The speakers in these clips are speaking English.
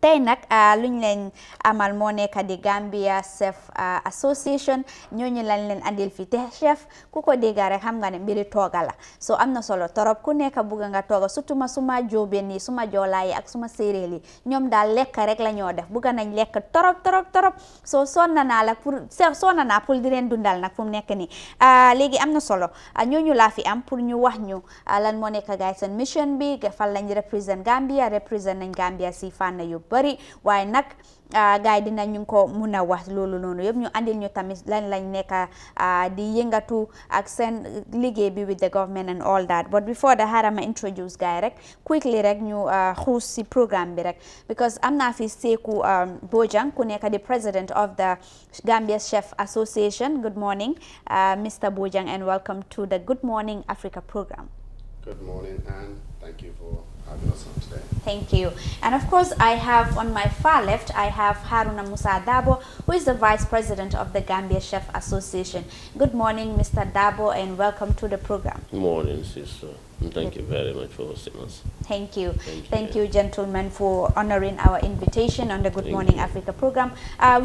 tey nag luñ leen amal moo nekk di Gambia Chef Association ñooñu lañ leen andil fi te chef ku ko dégga rek xam nga ne mbiri tooga la so am na solo torop ku nekk bugga nga tooga surtout suma jóobeen yi suma joolaa yi ak suma séeréer yi ñoom daal lekk rek la ñoo def bugga nañ lekk torop so sonna naa pour di leen dundal nag fu mu nekk nii léegi am na solo ñooñu laa fi am pour ñu wax ñu lan moo nekk gaay seen mission bi fan lañ represent Gambia nañ Gambia si fànn yu bari waaye nag gaay dinañu ko mun a wax loolu noonu yëpp ñu andil ñu tamit lan lañ nekk di yëngatu ak seen liggéey bi with the government and all that but before that xaaral ma introduce gaay rek quickly rek ñu xuus si programme bi rek because am naa fi Seeku Bojang ku nekk di president of the Gambia Chef Association. Good morning, Mr. Bojang, and welcome to the Good Morning Africa program. Good morning, and thank you for having us on today. Thank you. And of course, I have on my far left, I have Haruna Musa Dabo, who is the Vice President of the Gambia Chef Association. Good morning, Mr. Dabo, and welcome to the program. Good morning, sister. And thank you very much for hosting us. Thank you. Thank you, gentlemen, for honoring our invitation on the Good Morning Africa program.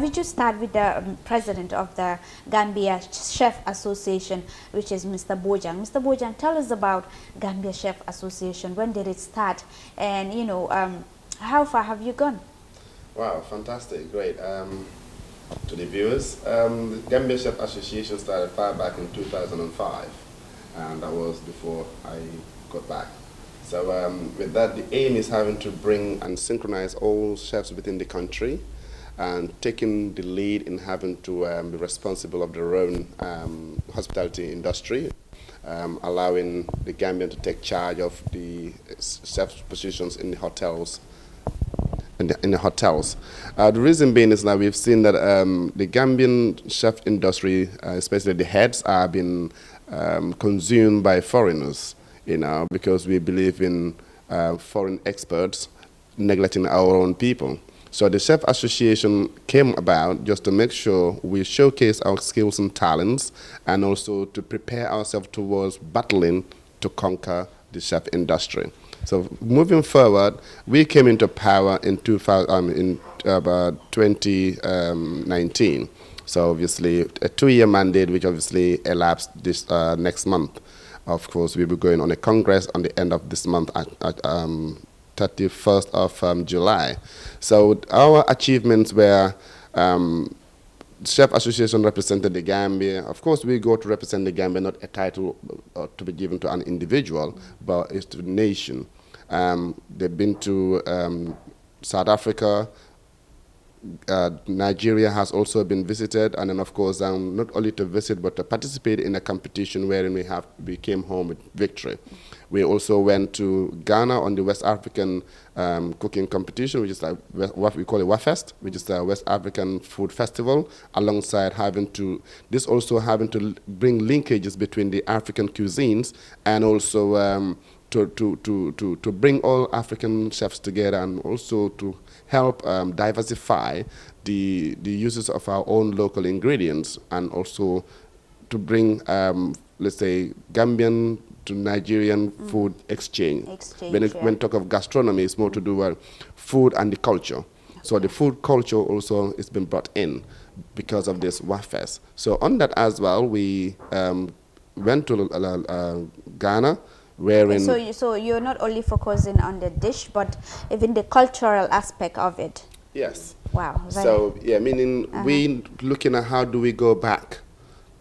We just start with the president of the Gambia Chef Association, which is Mr. Bojang. Mr. Bojang, tell us about Gambia Chef Association. When did it start? And, you know, how far have you gone? Wow, fantastic. Great. To the viewers, the Gambia Chef Association started far back in 2005. And that was before I got back. So with that, the aim is having to bring and synchronize all chefs within the country and taking the lead in having to be responsible of their own hospitality industry, allowing the Gambian to take charge of the chef positions in the hotels. In the hotels. The reason being is that we've seen that the Gambian chef industry, especially the heads, are being consumed by foreigners, you know, because we believe in foreign experts neglecting our own people. So the Chef Association came about just to make sure we showcase our skills and talents and also to prepare ourselves towards battling to conquer the chef industry. So moving forward, we came into power in 2019. So obviously a 2-year mandate, which obviously elapsed this next month. Of course, we'll be going on a congress on the end of this month at 31st of July. So our achievements were Chef Association represented the Gambia. Of course, we go to represent the Gambia, not a title to be given to an individual, but it's to the nation. They've been to South Africa. Nigeria has also been visited, and then of course not only to visit but to participate in a competition wherein we came home with victory. We also went to Ghana on the West African cooking competition, which is like what we call a WAFest, which is the West African Food Festival, alongside having to bring linkages between the African cuisines and also to bring all African chefs together and also to help diversify the uses of our own local ingredients and also to bring, let's say, Gambian to Nigerian food exchange. When talk of gastronomy, it's more to do with food and the culture. So the food culture also has been brought in because of this WAFES. So on that as well, we went to Ghana, wherein... So you're not only focusing on the dish, but even the cultural aspect of it. Yes. Wow. So, yeah, meaning we looking at how do we go back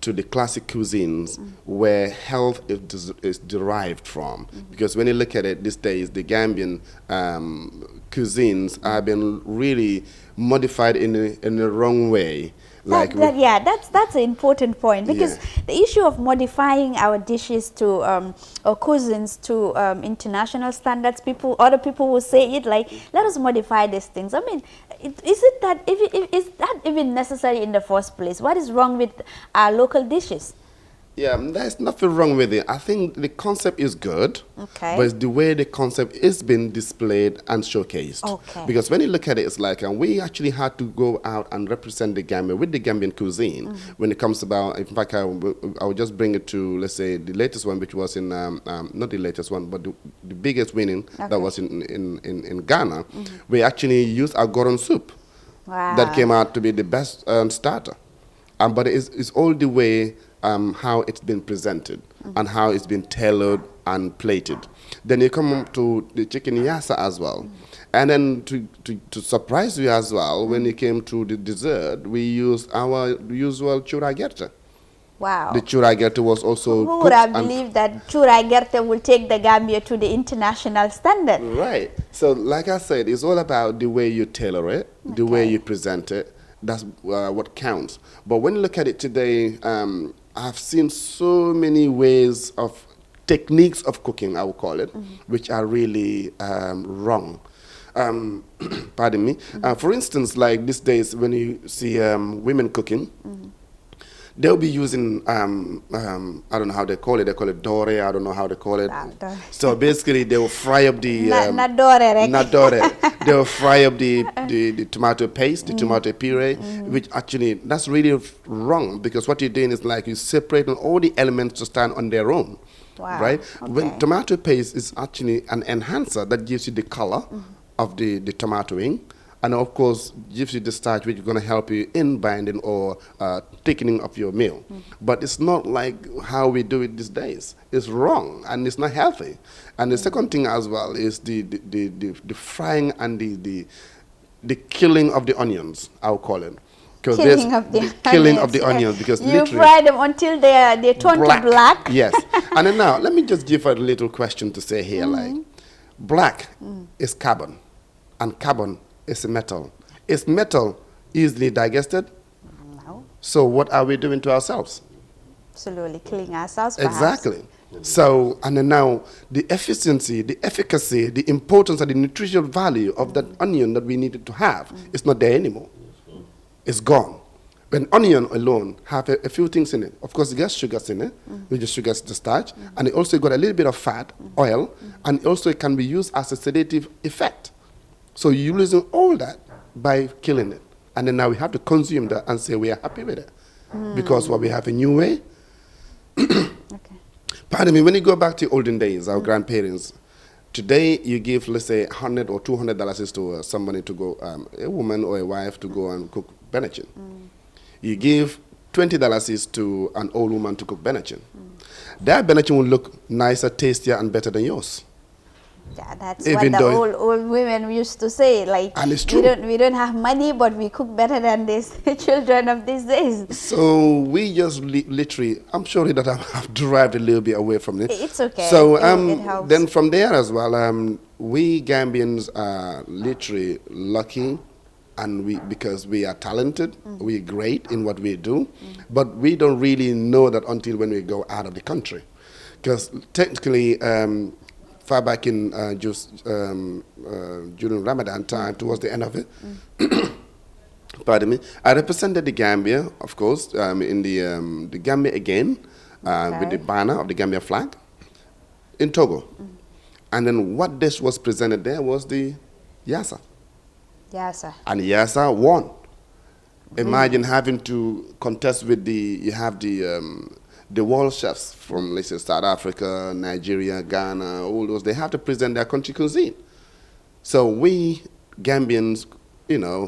to the classic cuisines where health is derived from. Because when you look at it these days, the Gambian cuisines have been really modified in the wrong way. That's an important point, because the issue of modifying our dishes to or cuisines to international standards, other people will say it like, let us modify these things. I mean, is that even necessary in the first place? What is wrong with our local dishes? Yeah, there's nothing wrong with it. I think the concept is good, Okay. but it's the way the concept is being displayed and showcased. Okay. Because when you look at it, it's like, and we actually had to go out and represent the Gambia with the Gambian cuisine when it comes about. In fact, I will just bring it to, let's say, the latest one, which was in not the latest one, but the biggest winning that was in Ghana. We actually used our goron soup. Wow. That came out to be the best starter. But it's all the way how it's been presented and how it's been tailored and plated. Then you come to the chicken yassa as well. And then to surprise you as well, when it came to the dessert, we used our usual chura gerte. Wow. The chura gerte was also Who would have cooked and believed that chura gerte will take the Gambia to the international standard? right. So like I said, it's all about the way you tailor it, the way you present it. That's what counts. But when you look at it today, I've seen so many ways of techniques of cooking, I would call it, which are really wrong. Pardon me. For instance, like these days when you see women cooking, they'll be using, I don't know how they call it. They call it dore. I don't know how they call it. So basically, they will fry up the... Not dore, right? Not dore. They will fry up the tomato paste, the tomato puree, which actually, that's really wrong, because what you're doing is like you're separating all the elements to stand on their own. Wow. Right? Okay. When tomato paste is actually an enhancer that gives you the color of the tomatoing. And of course, gives you the starch, which is going to help you in binding or thickening of your meal. But it's not like how we do it these days. It's wrong, and it's not healthy. And the second thing as well is the frying and the killing of the onions, I'll call it. Killing of the killing of the onions, because you literally fry them until they turn to black. Yes. And then now, let me just give a little question to say here, like, black is carbon, and carbon is a metal. Is metal easily digested? No. So what are we doing to ourselves? Absolutely killing ourselves, perhaps. Exactly. So, and then now, the efficiency, the efficacy, the importance and the nutritional value of that onion that we needed to have is not there anymore. It's gone. When onion alone have a few things in it, of course it gets sugars in it, which is sugars, the starch, and it also got a little bit of fat, oil, and also it can be used as a sedative effect. So you're losing all that by killing it. And then now we have to consume that and say we are happy with it. Because what we have a new way. Okay. Pardon me, when you go back to olden days, our grandparents, today you give, let's say, $100 or $200 to somebody to go, a woman or a wife to go and cook benachin. You give $20 to an old woman to cook benachin. That benachin will look nicer, tastier, and better than yours. Yeah, that's Even what the though old women used to say. Like, and it's true. we don't have money, but we cook better than these children of these days. So we just literally, I'm sorry that I've derived a little bit away from it. It's okay. So it helps. then from there as well, we Gambians are literally lucky, and because we are talented, we're great in what we do, but we don't really know that until when we go out of the country. Because technically, far back in during Ramadan time, towards the end of it, pardon me, I represented the Gambia, of course, in the Gambia again, with the banner of the Gambia flag, in Togo. And then what dish was presented there was the yassa. Yassa. And yassa won. Imagine having to contest with you have the world chefs from, let's say, South Africa, Nigeria, Ghana, all those, they have to present their country cuisine. So we Gambians,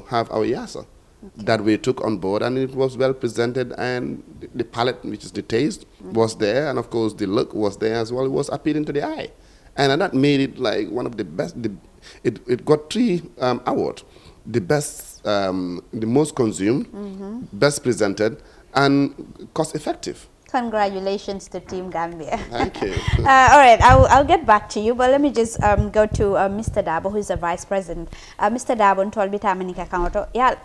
have our yassa that we took on board, and it was well presented, and the palate, which is the taste, was there, and of course the look was there as well. It was appealing to the eye. And that made it like one of the best. It got 3 awards. The best, the most consumed, best presented, and cost effective. Congratulations to Team Gambia. Thank you. All right, I'll get back to you, but let me just go to Mr. Dabo, who is the Vice President. Mr. Dabo told me tamanika kangoto. Yeah,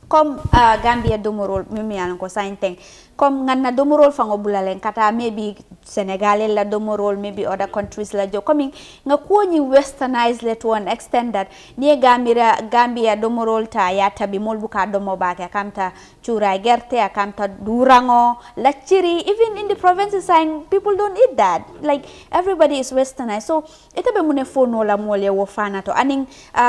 comme Gambia domorol mimi yalan ko sain teng comme nganna domorol fango bulalen kata maybe Senegal la domorol maybe other countries la jo coming nga kuoni westernized let one extent that ni Gambia domorol ta ya tabi mol buka domo bake kamta chura gerte akamta durango lachiri even in the provinces saying people don't eat that like everybody is westernized so itabe mune fono la mole wo fana to aning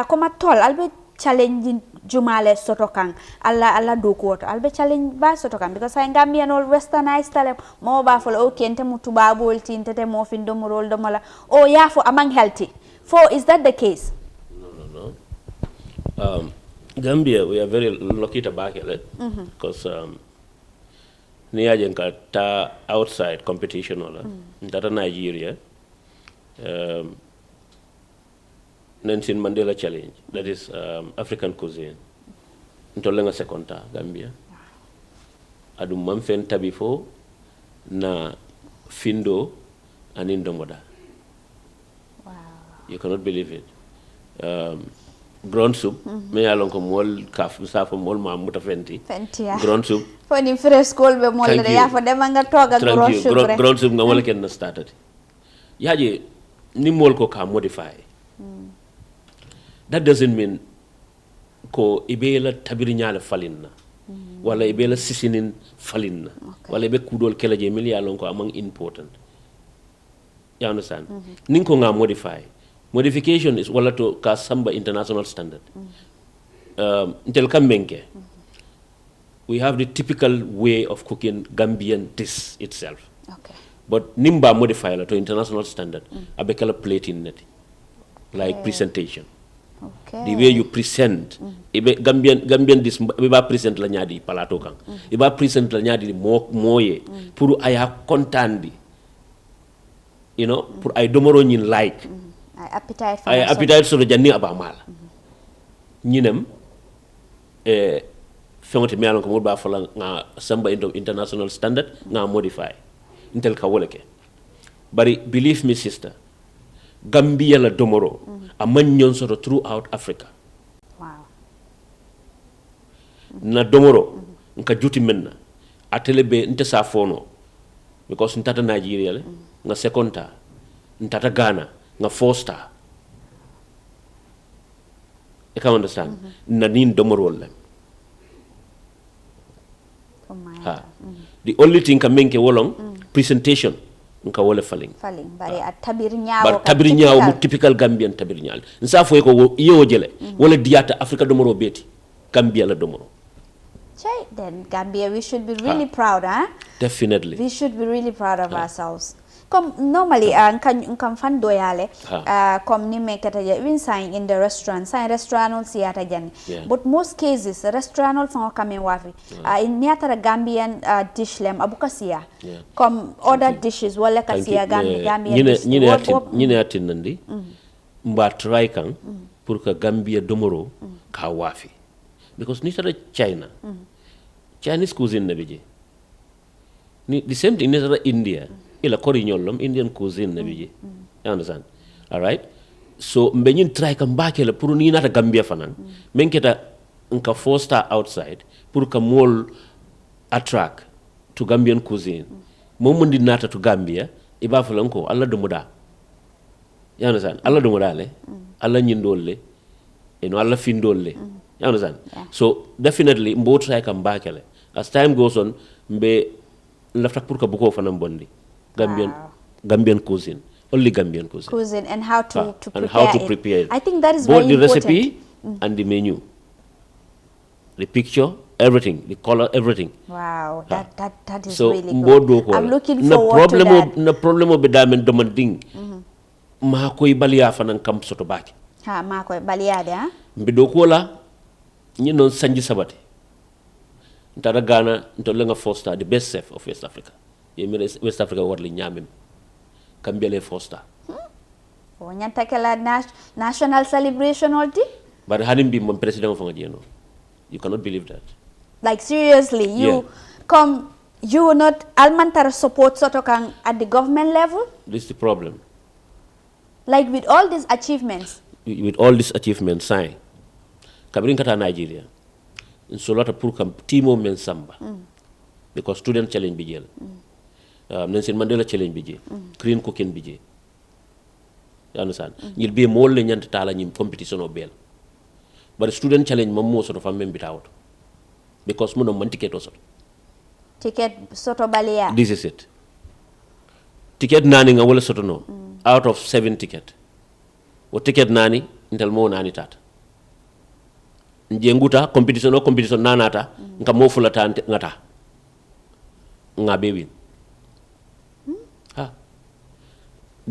koma tol albe challenge jumale sotokan alla do ko to albe challenge ba sotokan because I Gambian all westernized tale mo ba fo okay ente mutuba bolti ente mo fin do morol do mala oh yeah for among healthy for is that the case? No. Gambia, we are very lucky to back it because niajen ta outside competition ola data Nigeria Nelson Mandela Challenge, that is African cuisine. Ntolenga sekonta Gambia. Adu mamfen tabifo na findo and indomoda. Wow. You cannot believe it. Ground soup, me along ko mol kaf safo mol ma muta fenti. Fenti. Ground soup. For the fresh school be mol de ya for dem nga toga ground soup. Ground soup nga wala ken started. Yaje ni mol ko ka modify. That doesn't mean ko ibela tabirinyala falinna wala ibela sisinin falinna wala ibe kudol kelaje milia lonko among important. You understand? Ninko nga modify. Modification is wala to ka samba international standard. Until Kambenke, we have the typical way of cooking Gambian dish itself. Okay. But nimba modify la to international standard. Abekala plate in it. Like presentation. Okay. The way you present, Gambian this iba present la nyadi palato kang, iba present la nyadi moye, puru aya kontandi, you know, puru ay domoro nyin like, appetite so janni abamal, nyinem, fengote me alon ko ba fala nga samba international standard nga modify, intel ka woleke, bari believe me sister. Gambia la domoro a manyon sort throughout Africa. Wow. Na domoro nka juti menna atelebe nte sa fono because ntata Nigeria le nga seconda ntata Ghana nga fosta. You can understand? Na nin domoro le. Oh my. The only thing can make wolong presentation nka wole faling bari a tabir nyaawo bar tabir nyaawo mu typical Gambian tabir nyaal nsa foy ko yewo jele wala diata Africa domoro beti Gambia la domoro then Gambia we should be really proud definitely we should be really proud of ourselves comme normally kan fan doyale comme ni me kata ya even sign in the restaurant on siata jan but most cases restaurant all fango kame wafi in niata Gambian dish lem abuka siya comme other dishes wala kasiya Gambian dish ñine atin nandi mba try kan pour que Gambia domoro ka wafi because ni tara China Chinese cuisine na bije ni the same thing ni tara India ila kori nyolom Indian cuisine na bije you understand all right so mbe ñin try kam bakela pour ni nata Gambia fanan men keta nka foster outside pour que mol attract to Gambian cuisine mo mundi nata to Gambia iba fulanko alla do muda you understand alla do muda le alla ñindolle eno alla findolle you understand so definitely mbo try kam bakela as time goes on mbe lafta pour que buko fanam bondi Gambian cuisine, only Gambian cuisine. And how to prepare it. I think that is both very important. Both the recipe and the menu, the picture, everything, the color, everything. Wow, that is so, really good. I'm looking forward to that. Na problem of bedamen demanding. Ma koy balia fanan kam soto baki. Ma koy balia de Mbido kola non sanji sabati. Ntara Ghana ntolenga foster the best chef of West Africa. West Africa warli nyamim Gambia le foster nyanta kala national celebration olti but hanim bi mon president of ngajeno you cannot believe that like seriously you will not almantara support sotokan at the government level. This is the problem, like with all these achievements sign kabrin kata Nigeria solata pour kam timo men samba because student challenge bi jeel Nelson Mandela challenge bi je green cooking bi je you understand ñil be mo le ñant tala ñim competition o bel but student challenge mom mo soto fam membi tawto because mo no man ticket o soto balia this is it ticket nani nga wala soto no out of 7 ticket o ticket nani intel mo nani tata njenguta competition nanata nka mo fulata ngata nga be win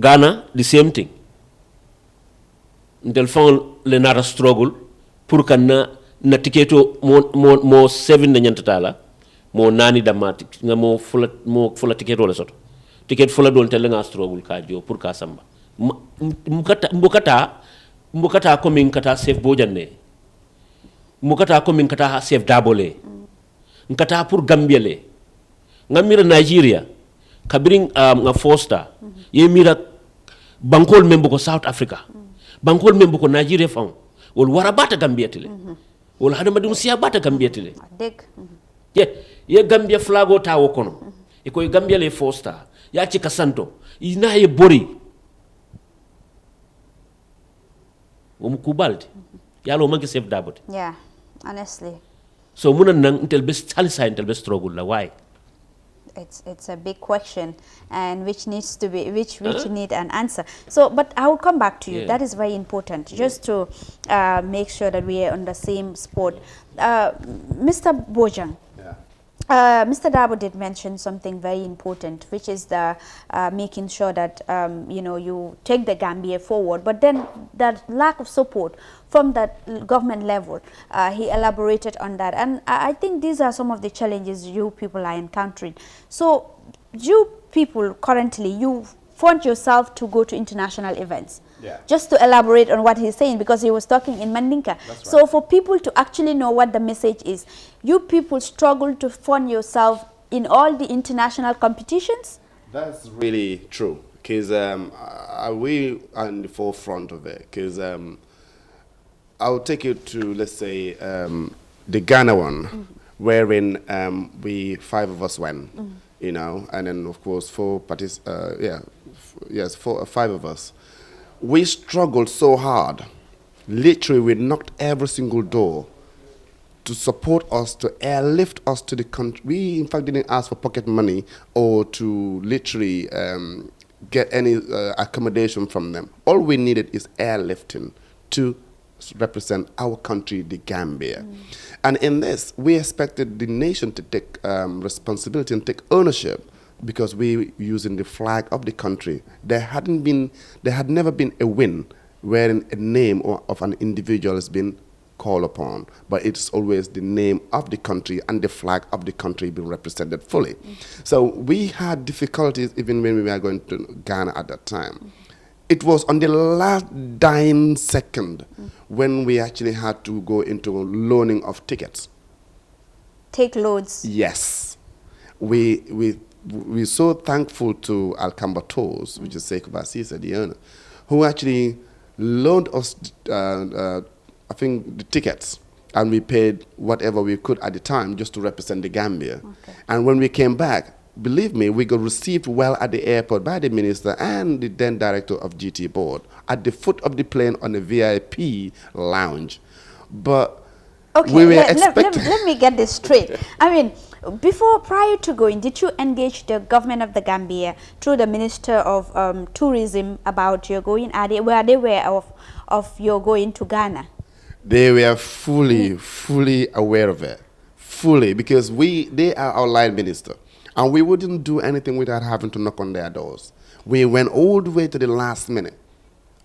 Ghana the same thing ntel fon le nata struggle pour que na tiketo mo 7 na nyantata la mo nani damati nga mo fula tiketo le soto tiket fula don tel nga struggle ka jo pour ka samba mbukata ko min kata chef bojanne mbukata ko min kata chef dabole nkata pour Gambia le ngamira Nigeria kabiring nga fosta ye mira bankol membo ko South Africa bankol membo ko Nigeria fam wol wara bata Gambia tele wol hadama dum siya bata Gambia tele ye Gambia flago tawo kono e koy Gambia le fosta ya ci kasanto ina ye bori wom kubalde yalo manke chef dabote yeah honestly so munan nang intel best salisa intel best struggle la why it's a big question and which needs to be which need an answer. So but I will come back to you. That is very important just to make sure that we are on the same spot. Mr. Bojang, Mr. Dabo did mention something very important, which is the making sure that you take the Gambia forward, but then that lack of support from that government level, he elaborated on that, and I think these are some of the challenges you people are encountering. So you people currently, you fund yourself to go to international events. Yeah. Just to elaborate on what he's saying, because he was talking in Mandinka. That's right. So for people to actually know what the message is, you people struggle to fund yourself in all the international competitions? That's really true, because we are in the forefront of it, because I'll take you to, let's say, the Ghana one, wherein we 5 of us went, and then of course 5 of us. We struggled so hard. Literally, we knocked every single door to support us, to airlift us to the country. We, in fact, didn't ask for pocket money or to literally get any accommodation from them. All we needed is airlifting to represent our country, the Gambia. And in this, we expected the nation to take responsibility and take ownership, because we were using the flag of the country. There had never been a win wherein a name of an individual has been called upon, but it's always the name of the country and the flag of the country being represented fully. So we had difficulties even when we were going to Ghana at that time. It was on the last dying second when we actually had to go into loaning of tickets. Take loads. Yes. We're so thankful to Alcamba Tours, which is Sekou Basisa, the owner, who actually loaned us, I think, the tickets, and we paid whatever we could at the time just to represent the Gambia. Okay. And when we came back, believe me, we got received well at the airport by the minister and the then director of GT board at the foot of the plane on a VIP lounge. But we were expecting... Let me get this straight. I mean, prior to going, did you engage the government of the Gambia through the Minister of Tourism about your going? Were they aware of your going to Ghana? They were fully aware of it. Fully, because they are our line minister. And we wouldn't do anything without having to knock on their doors. We went all the way to the last minute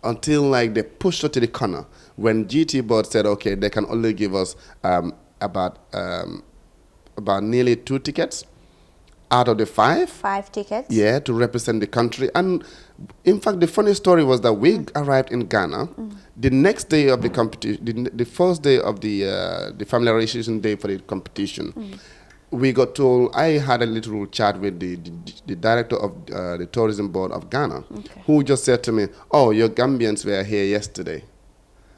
until they pushed us to the corner when GT board said, okay, they can only give us about nearly 2 tickets out of the 5. 5 tickets? Yeah, to represent the country. And in fact, the funny story was that we arrived in Ghana. The next day of the competition, the first day of the familiarization day for the competition, we got told, I had a little chat with the director of the tourism board of Ghana, who just said to me, oh, your Gambians were here yesterday.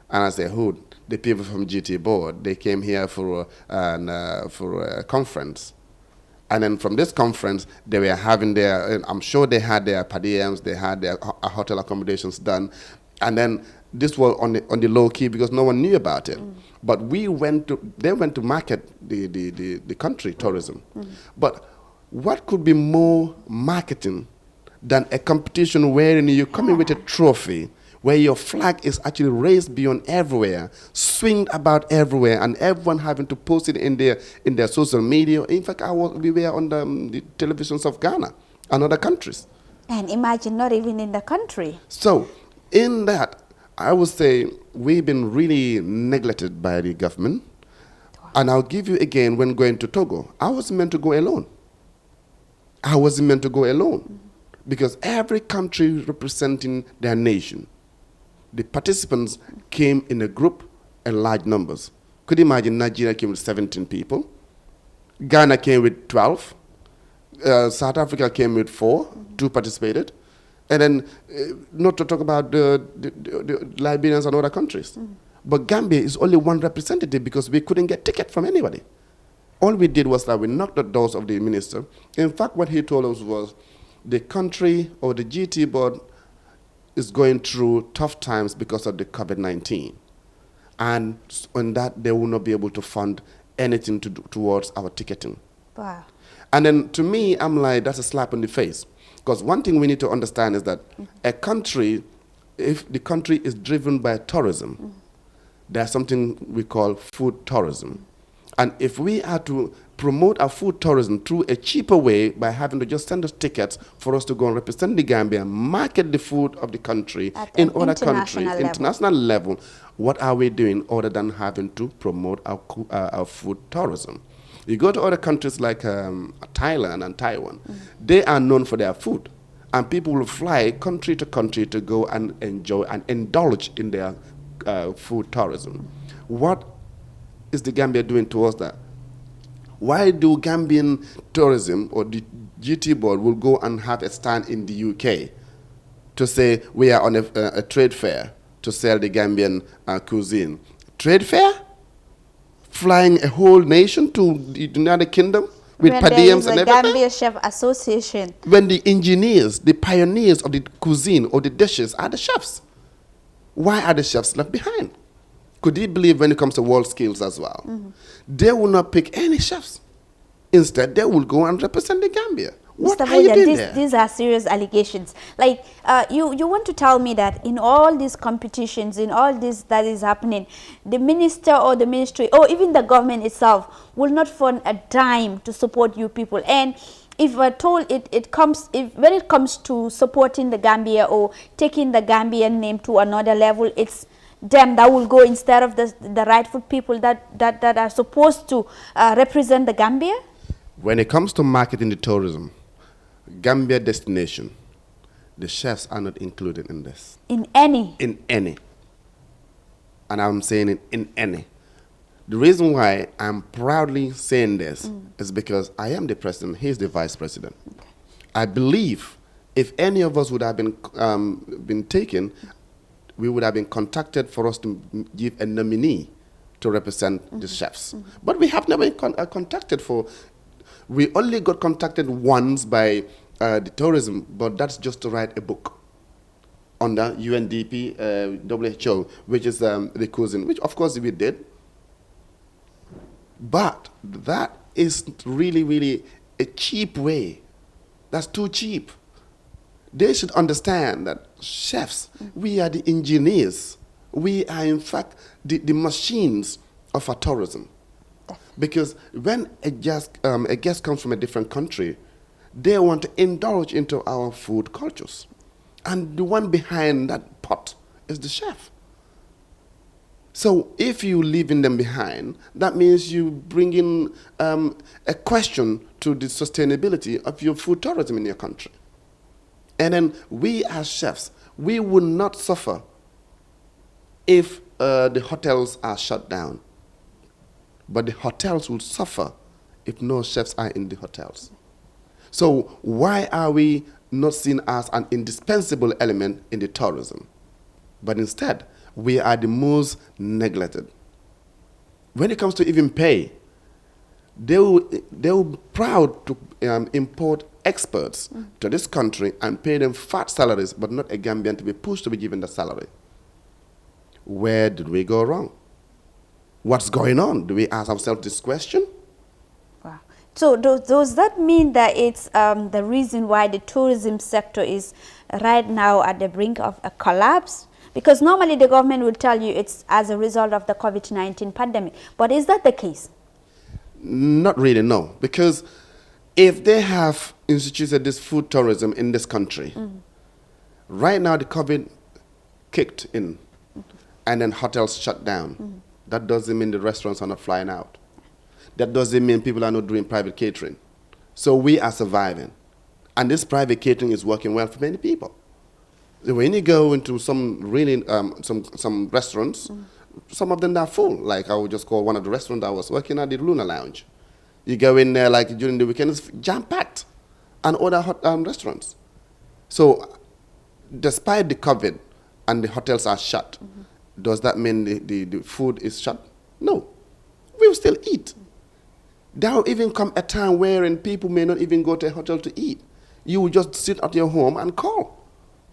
And I said, who? the people from GT board, they came here for a conference. And then from this conference, they were having their, I'm sure they had their per diems, they had their hotel accommodations done. And then this was on the low key because no one knew about it. But they went to market the country, tourism. But what could be more marketing than a competition wherein you come in with a trophy, where your flag is actually raised beyond everywhere, swinged about everywhere, and everyone having to post it in their social media. In fact, we were on the televisions of Ghana and other countries. And imagine not even in the country. So, in that, I would say we've been really neglected by the government. And I'll give you again, when going to Togo, I wasn't meant to go alone. Because every country representing their nation, the participants came in a group and large numbers. Could you imagine Nigeria came with 17 people, Ghana came with 12, South Africa came with 4, 2 participated, and then not to talk about the Liberians and other countries. But Gambia is only one representative because we couldn't get ticket from anybody. All we did was that we knocked the doors of the minister. In fact, what he told us was the country or the GT board is going through tough times because of the COVID-19. And on that, they will not be able to fund anything towards our ticketing. Wow. And then to me, I'm like, that's a slap in the face. Because one thing we need to understand is that a country, if the country is driven by tourism, there's something we call food tourism. And if we are to promote our food tourism through a cheaper way by having to just send us tickets for us to go and represent the Gambia, market the food of the country in other countries, international level, what are we doing other than having to promote our food tourism? You go to other countries like Thailand and Taiwan, they are known for their food. And people will fly country to country to go and enjoy and indulge in their food tourism. What is the Gambia doing towards that? Why do Gambian tourism or the GT board will go and have a stand in the UK to say we are on a trade fair to sell the Gambian cuisine? Trade fair? Flying a whole nation to the United Kingdom with per diems and everything? Gambia Chef Association. When the engineers, the pioneers of the cuisine or the dishes are the chefs. Why are the chefs left behind? Could you believe when it comes to world skills as well? They will not pick any chefs. Instead, they will go and represent the Gambia. What Mr. are you doing there? These are serious allegations. Like, you want to tell me that in all these competitions, in all this that is happening, the minister or the ministry or even the government itself will not fund a dime to support you people. And if we're told when it comes to supporting the Gambia or taking the Gambian name to another level, it's them that will go instead of the rightful people that are supposed to represent the Gambia? When it comes to marketing the tourism, Gambia destination, the chefs are not included in this. In any? In any. And I'm saying it in any. The reason why I'm proudly saying this is because I am the president, he's the vice president. Okay. I believe if any of us would have been taken, we would have been contacted for us to give a nominee to represent the chefs. But we have never been contacted for. We only got contacted once by the tourism, but that's just to write a book under UNDP, WHO, which is the cuisine, which of course we did. But that is really, really a cheap way. That's too cheap. They should understand that chefs, we are the engineers. We are, in fact, the machines of our tourism. Because when a guest comes from a different country, they want to indulge into our food cultures. And the one behind that pot is the chef. So if you leaving them behind, that means you bring in a question to the sustainability of your food tourism in your country. And then we as chefs, we will not suffer if the hotels are shut down. But the hotels will suffer if no chefs are in the hotels. So why are we not seen as an indispensable element in the tourism? But instead, we are the most neglected. When it comes to even pay, they will be proud to import experts to this country and pay them fat salaries, but not a Gambian to be pushed to be given the salary. Where did we go wrong? What's going on? Do we ask ourselves this question? Wow. So does that mean that it's the reason why the tourism sector is right now at the brink of a collapse? Because normally the government will tell you it's as a result of the COVID-19 pandemic. But is that the case? Not really, no. Because if they have instituted this food tourism in this country, right now the COVID kicked in, and then hotels shut down. That doesn't mean the restaurants are not flying out. That doesn't mean people are not doing private catering. So we are surviving. And this private catering is working well for many people. So when you go into some really, some restaurants, some of them are full. Like I would just call one of the restaurants I was working at, the Luna Lounge. You go in there like during the weekend, it's jam-packed. And other restaurants. So despite the COVID and the hotels are shut, does that mean the food is shut? No. We will still eat. There will even come a time wherein people may not even go to a hotel to eat. You will just sit at your home and call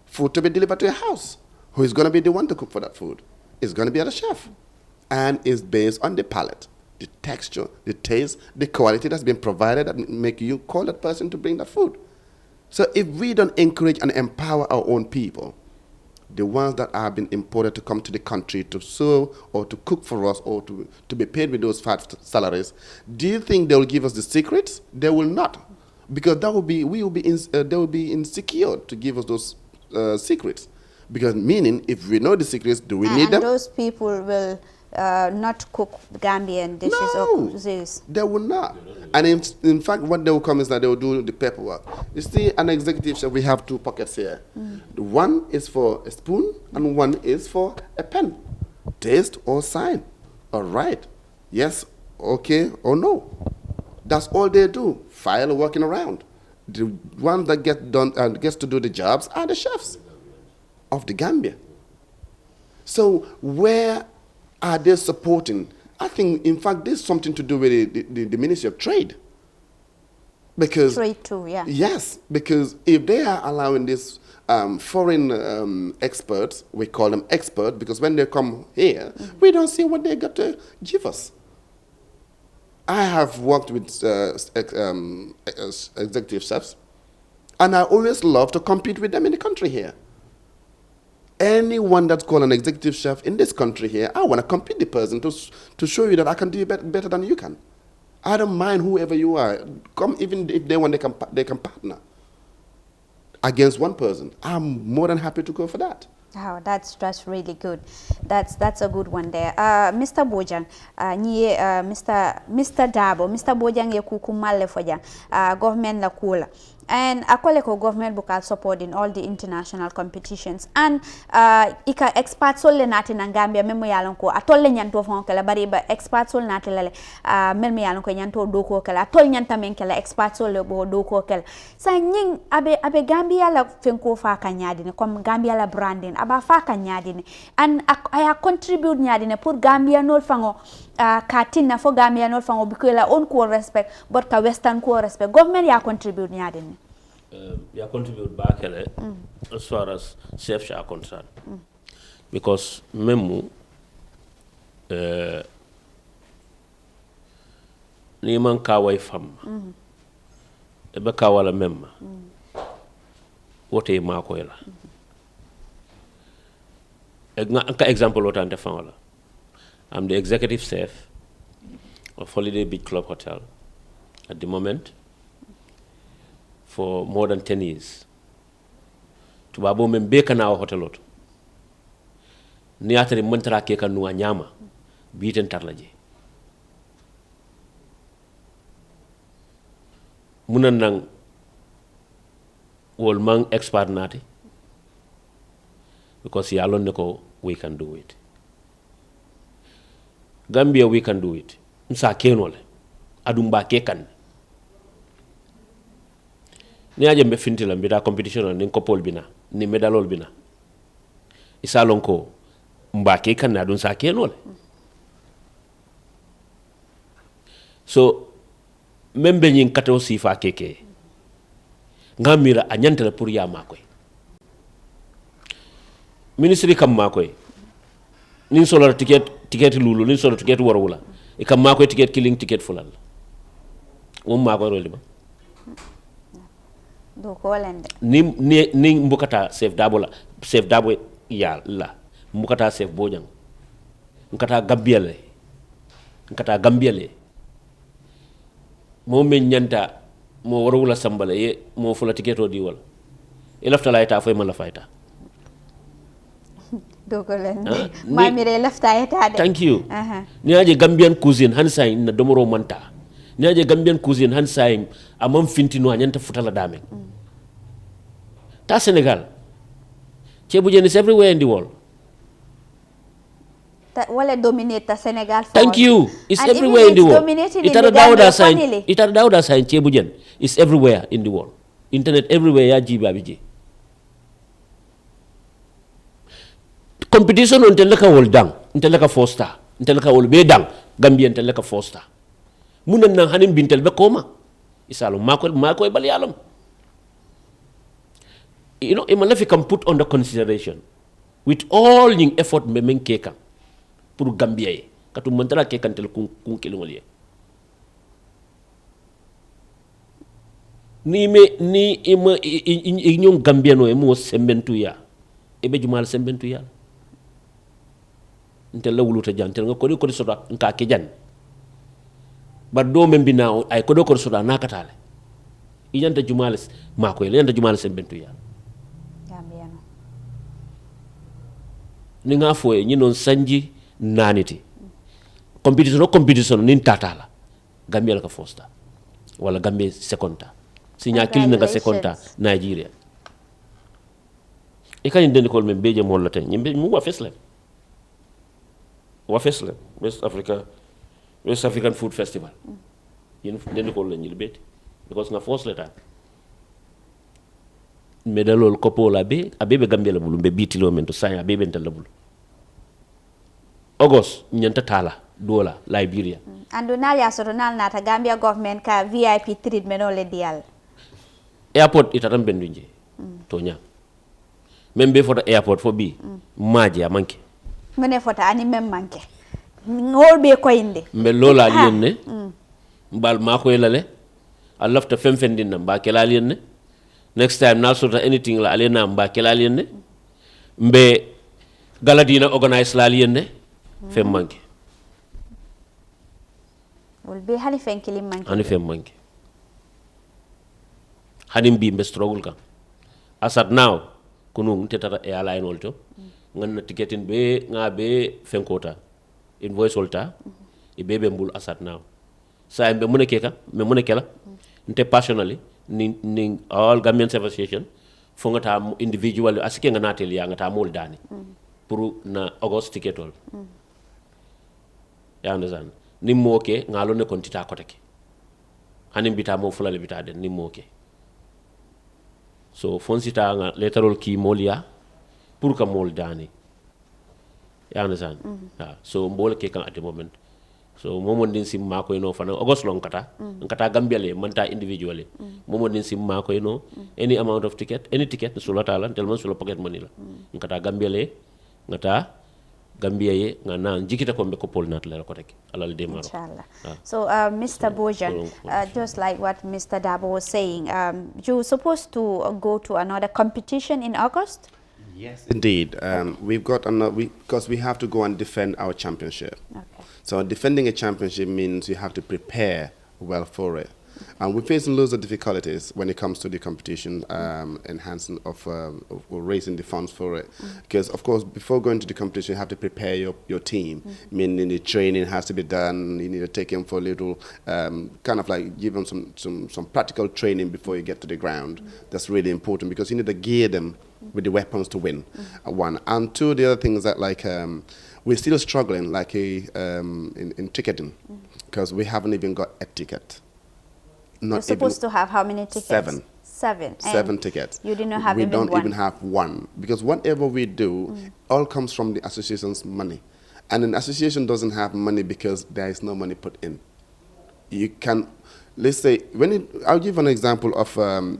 food to be delivered to your house. Who is going to be the one to cook for that food? It's going to be the chef. And it's based on the palate, the texture, the taste, the quality that's been provided that make you call that person to bring that food. So if we don't encourage and empower our own people, the ones that have been imported to come to the country to serve or to cook for us or to be paid with those fat salaries, do you think they will give us the secrets? They will not, because they will be insecure to give us those secrets. Because meaning, if we know the secrets, do we need them? And those people will not cook Gambian dishes or cuisines. They will not. And in fact, what they will come is that they will do the paperwork. You see, an executive chef, we have two pockets here. One is for a spoon and one is for a pen. Taste or sign. All right. Yes, okay, or no. That's all they do. File working around. The one that gets to do the jobs are the chefs of the Gambia. So where are they supporting? I think, in fact, there's something to do with the Ministry of Trade. Because Trade too, yeah. Yes, because if they are allowing these foreign experts, we call them experts, because when they come here, we don't see what they got to give us. I have worked with executive chefs, and I always love to compete with them in the country here. Anyone that's called an executive chef in this country here, I want to compete the person to show you that I can do it better than you can. I don't mind whoever you are. Come, even if they want, they can partner against one person. I'm more than happy to go for that. Oh, that's really good. That's a good one there. Mr. Bojang, Mr. Dabo, Mr. Bojang ye kukumalle foja government la kula. And akole ko government bukal support in all the international competitions. And ika experts ole nati na Gambia memo yalon ko atolle nyanto fon kala bari ba experts ole nati lale memo yalon ko nyanto doko kala atol nyanta men kala experts ole bo doko kala. Sa nying abe Gambia la fenko fa ka nyadine comme Gambia la branding aba fa ka nyadine and aya contribute nyadine pour Gambia nol fango katina fo Gambia nol fango bikola on ko respect but ka western ko respect government ya contribute nyadine. Ya contribute back as far as chefs are concerned. Because memu ni man kawai fam ebe kawala memma wote ma ko la ka example wota ante fangola. I'm the executive chef of Holiday Beach Club Hotel at the moment for more than 10 years. Tubabo membeka na hotel oto. Ni atari mantara ke kanu anyama biiten tarlaje. Munan nang wol mang expert nati because yalon ne ko we can do it. Gambia we can do it. Nsa kenole adumba ke kan. Ni aje mbe fintila mbida competition ni kopol bina ni medalol bina isalon ko mbake kan na dun sa kenole so membe nyin kato sifa keke ngamira a ñantala pour ya makoy ministre kam makoy nin solo ticket lulu nin solo ticket warwula e kam makoy ticket killing ticket fulal mom makoy rolima do ko lende ni mbukata chef dabo ya la mbukata chef bojang nkata gambiale mo men ñanta mo warwula sambala ye mo fula ticket o di wala e lafta la eta fay ma la fayta do ko lende mamire lafta eta de thank you ni aje gambian cuisine han say na domoro manta ni aje gambian cuisine han say amam fintino ñanta futala dame ta senegal cebu jeni is everywhere in the world wala dominate Senegal for thank you it's and everywhere in the world itara dawda sign cebu jen is everywhere in the world internet everywhere ya jiba biji competition on telaka wol dang telaka fosta telaka wol be dang gambien telaka fosta munen nan hanin bintel be koma isalo mako bal yalam you know if can put under consideration with all ning effort me men keka pour Gambia ye katu mantala ke kantel kun kelingol ye ni ima ñong Gambiano e mo sembentu ya e be jumal sembentu ya ntel la wuluta jantel nga ko soda nka ke jan ba do men bina ay ko soda nakatale iñanta jumal mako ye ñanta jumal sembentu ya Gambiano ni nga foye ñi non sanji naniti competition nin tatala Gambia la ka fosta wala Gambia seconda sinya kilina nga seconda Nigeria e kany den ko men beje mon la tan ñimbe mu wa fesle West African Food Festival yen den ko la ñil beti because nga fosle ta medalol kopo la be abebe Gambia la bulu be bitilo men to sanya abebe ntal la bulu August ñanta tala dola Liberia andu nal ya soto nal nata Gambia government ka VIP treatment ole dial airport itatam bendunje to nya membe foto airport fo bi maji a manke mene foto ani mem manke ngol be ko inde mbe lola liyenne mbal mako yelale alafta femfendin na ba kela liyenne next time na sota anything la alena ba kela liyenne mbe galadina organize la liyenne fem manke wol be hani fen kilim manke ani fem manke hanim bi mbe struggle kan asat now kunu tetata e ala en olto nganna tiketin be nga be fen kota invoice olta e bebe mbul asat now sa mbe mune kela nte personally ni all Gambian Association fongata individual asike nga natel ya ngata mol dani pour na August tiketol ya understand ni moke ngalo ne kon tita kotake hanim bita mo fulale bita den ni moke so fonsita nga letterol ki molia pour ka mol dani ya understand so mbol ke kan at the moment so momon din sim mako ino fana August long kata Gambia le manta individually momon din sim mako ino any amount of ticket any ticket so latala tellement sur le pocket money la kata Gambia le ngata Gambia ye ngana jikita ko be ko pol nat la ko tek alal de maro inshallah so Mr. Bojan just like what Mr. Dabo was saying you supposed to go to another competition in August. Yes, indeed. We've got another because we have to go and defend our championship. Okay. So defending a championship means you have to prepare well for it. And we're facing loads of difficulties when it comes to the competition, enhancing of raising the funds for it. Because, of course, before going to the competition, you have to prepare your team. Meaning the training has to be done. You need to take them for a little, kind of like give them some practical training before you get to the ground. That's really important because you need to gear them with the weapons to win, one. And two, the other thing is that, like, we're still struggling, like, in ticketing, because we haven't even got a ticket. You're supposed to have how many tickets? 7. 7 tickets. You didn't have we even don't one. even have one, because whatever we do all comes from the association's money, and an association doesn't have money because there is no money put in. You can, let's say, I'll give an example of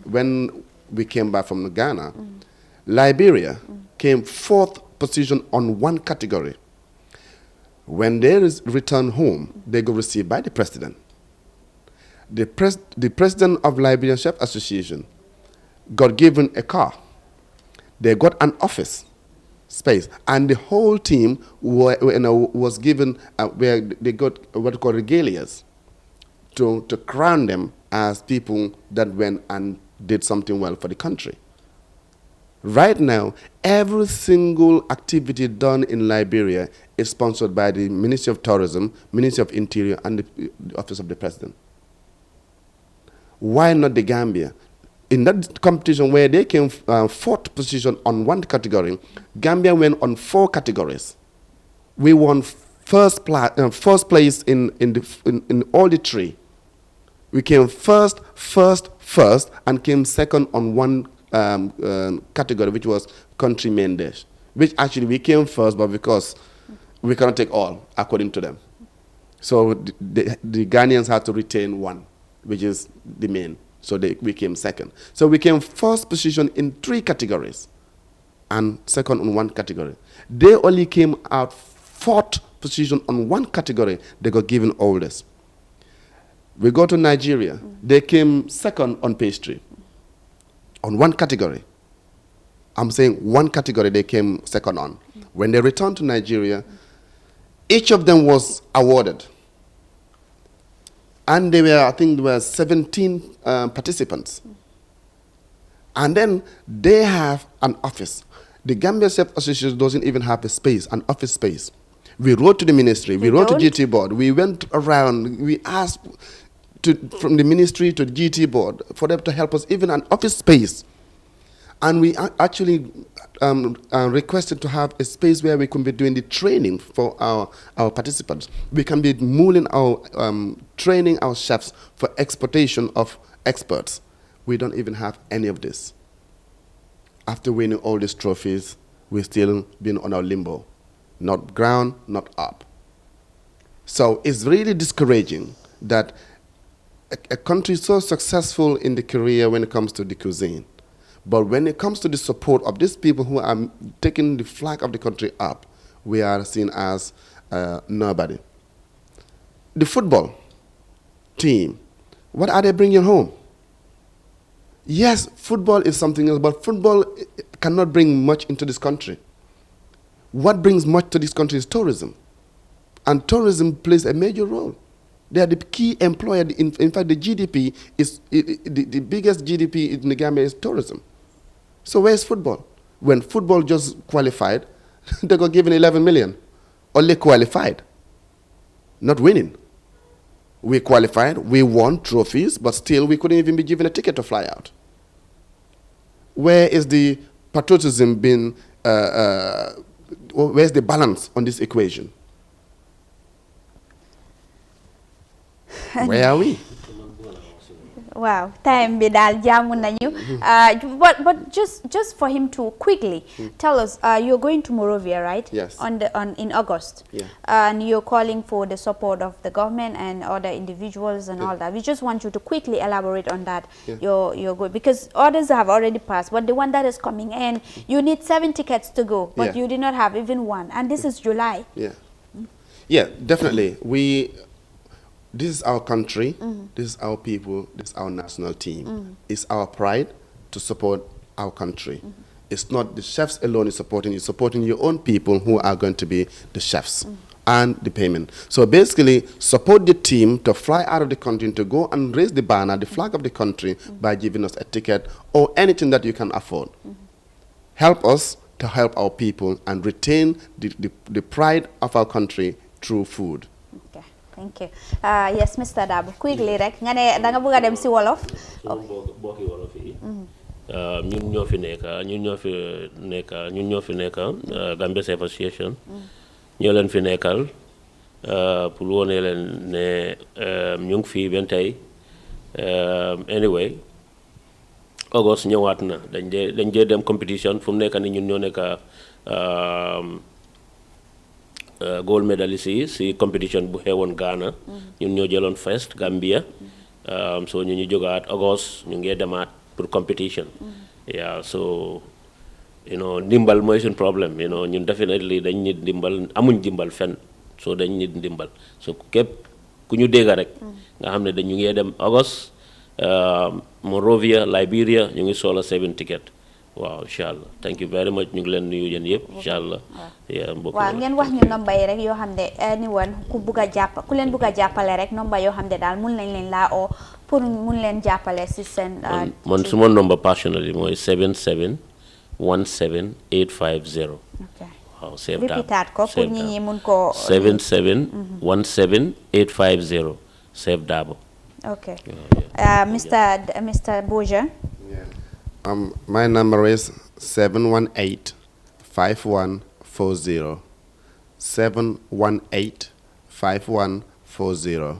when we came back from Ghana. Liberia came 4th position on one category. When they return home, they go received by the president. The president of Liberian Chef Association got given a car. They got an office space, and the whole team was given where they got what called regalias to crown them as people that went and did something well for the country. Right now, every single activity done in Liberia is sponsored by the Ministry of Tourism, Ministry of Interior, and the Office of the President. Why not the Gambia? In that competition where they came 4th position on one category, Gambia went on 4 categories. We won first place in all the 3. We came first, and came second on one category, which was country main dish, which actually we came first, but because we cannot take all, according to them. So the Ghanaians had to retain one, which is the main. So we came second. So we came 1st position in 3 categories and second on one category. They only came out 4th position on one category. They got given all this. We go to Nigeria. They came second on pastry on one category. I'm saying one category they came second on. When they returned to Nigeria, each of them was awarded. And I think there were 17 participants. And then they have an office. The Gambia Chef Association doesn't even have a space, an office space. We wrote to the ministry, we wrote to GT board, we went around, we asked from the ministry to the GT board for them to help us, even an office space. And we actually requested to have a space where we can be doing the training for our participants. We can be mooling our training our chefs for exportation of experts. We don't even have any of this. After winning all these trophies, we're still been on our limbo. Not ground, not up. So it's really discouraging that a country so successful in the career when it comes to the cuisine, but when it comes to the support of these people who are taking the flag of the country up, we are seen as nobody. The football team, what are they bringing home? Yes, football is something else, but football cannot bring much into this country. What brings much to this country is tourism. And tourism plays a major role. They are the key employer. In fact, the GDP is, the biggest GDP in the Gambia is tourism. So where's football? When football just qualified, they got given 11 million. Only qualified, not winning. We qualified, we won trophies, but still we couldn't even be given a ticket to fly out. Where is the patriotism been, where's the balance on this equation? Where are we? Wow, time bidal jamu nañu. But just for him to quickly tell us, you're going to Morovia, right? Yes. In August. Yeah. And you're calling for the support of the government and other individuals and all that. We just want you to quickly elaborate on that. Yeah. You're good because orders have already passed, but the one that is coming in, you need 7 tickets to go, but you did not have even one, and this is July. Yeah. Yeah, definitely. This is our country, this is our people, this is our national team. It's our pride to support our country. It's not the chefs alone is supporting, you're supporting your own people who are going to be the chefs and the payment. So basically, support the team to fly out of the country to go and raise the banner, the flag of the country by giving us a ticket or anything that you can afford. Help us to help our people and retain the pride of our country through food. Thank you. Yes, Mr. Dabo. Quickly, rek. Nga ne da nga bëgg dem ci wolof. Bokki wolof yi. Ñun ñoo fi nekk Gambia Chef Association. Ñoo leen fi nekkal pour wone leen ne ñu ngi fi ben tay. Anyway, August ñëwaat na dañ dee dem competition fu mu nekk ni ñun ñoo nekk gold medalist yi si competition bu xewoon Ghana ñun ñoo jëloon first Gambia so ñu jógaat August ñu ngee demaat pour competition yeah so ndimbal mooy suñ problème ñun definitely dañ nit ndimbal amuñ ndimbal fenn so dañ nit ndimbal so képp ku ñu dégga rek nga xam ne dañu ngee dem August Monrovia Liberia ñu ngi soxla 7 ticket waaw incha allah thank you very much ñu ngi leen nuyu yéen yëpp incha allah waaw ngeen wax ñu nomba yi rek yoo xam ne anyone ku leen bugg a jàppale rek nomba yoo xam ne daal mun nañ leen laa oo pour mun leen jàppale si seen man suma nomba personnel mooy 77 17 850 waaw save that répétaat ko pour ñi ñi mun ko 77 17 850 save Dabo. Okay. Mr. Boja. Yeah. My number is 718-5140. 718-5140.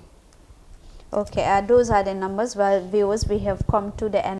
Okay. Those are the numbers. Well, viewers, we have come to the end